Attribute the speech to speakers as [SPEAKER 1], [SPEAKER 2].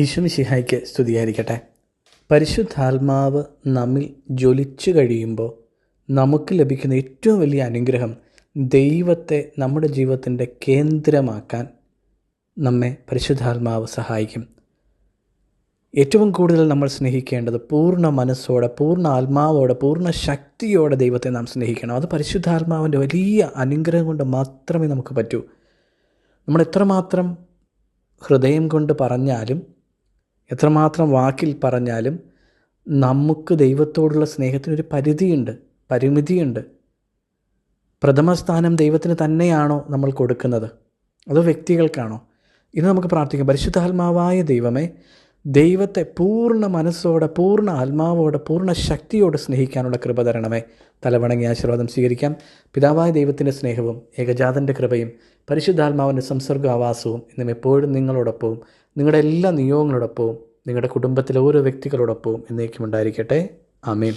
[SPEAKER 1] ഈശോമിശിഹായ്ക്ക് സ്തുതിയായിരിക്കട്ടെ. പരിശുദ്ധാത്മാവ് നമ്മിൽ ജ്വലിച്ചു കഴിയുമ്പോൾ നമുക്ക് ലഭിക്കുന്ന ഏറ്റവും വലിയ അനുഗ്രഹം ദൈവത്തെ നമ്മുടെ ജീവിതത്തിൻ്റെ കേന്ദ്രമാക്കാൻ നമ്മെ പരിശുദ്ധാത്മാവ് സഹായിക്കും. ഏറ്റവും കൂടുതൽ നമ്മൾ സ്നേഹിക്കേണ്ടത് പൂർണ്ണ മനസ്സോടെ, പൂർണ്ണ ആത്മാവോടെ, പൂർണ്ണ ശക്തിയോടെ ദൈവത്തെ നാം സ്നേഹിക്കണം. അത് പരിശുദ്ധാത്മാവിൻ്റെ വലിയ അനുഗ്രഹം കൊണ്ട് മാത്രമേ നമുക്ക് പറ്റൂ. നമ്മൾ എത്രമാത്രം ഹൃദയം കൊണ്ട് പറഞ്ഞാലും, എത്രമാത്രം വാക്കിൽ പറഞ്ഞാലും നമുക്ക് ദൈവത്തോടുള്ള സ്നേഹത്തിനൊരു പരിമിതിയുണ്ട്. പ്രഥമ സ്ഥാനം ദൈവത്തിന് തന്നെയാണോ നമ്മൾ കൊടുക്കുന്നത്, അതോ വ്യക്തികൾക്കാണോ? ഇന്ന് നമുക്ക് പ്രാർത്ഥിക്കാം. പരിശുദ്ധാത്മാവായ ദൈവമേ, ദൈവത്തെ പൂർണ്ണ മനസ്സോടെ, പൂർണ്ണ ആത്മാവോടെ, പൂർണ്ണ ശക്തിയോടെ സ്നേഹിക്കാനുള്ള കൃപ തരണമേ. തലവണങ്ങി ആശീർവാദം സ്വീകരിക്കാം. പിതാവായ ദൈവത്തിൻ്റെ സ്നേഹവും ഏകജാതൻ്റെ കൃപയും പരിശുദ്ധാത്മാവിൻ്റെ സംസർഗാവാസവും ഇന്നും എപ്പോഴും നിങ്ങളോടൊപ്പവും, നിങ്ങളുടെ എല്ലാ നിയോഗങ്ങളോടൊപ്പവും, നിങ്ങളുടെ കുടുംബത്തിലെ ഓരോ വ്യക്തികളോടൊപ്പവും എന്നേക്കും ഉണ്ടായിരിക്കട്ടെ. ആമേൻ.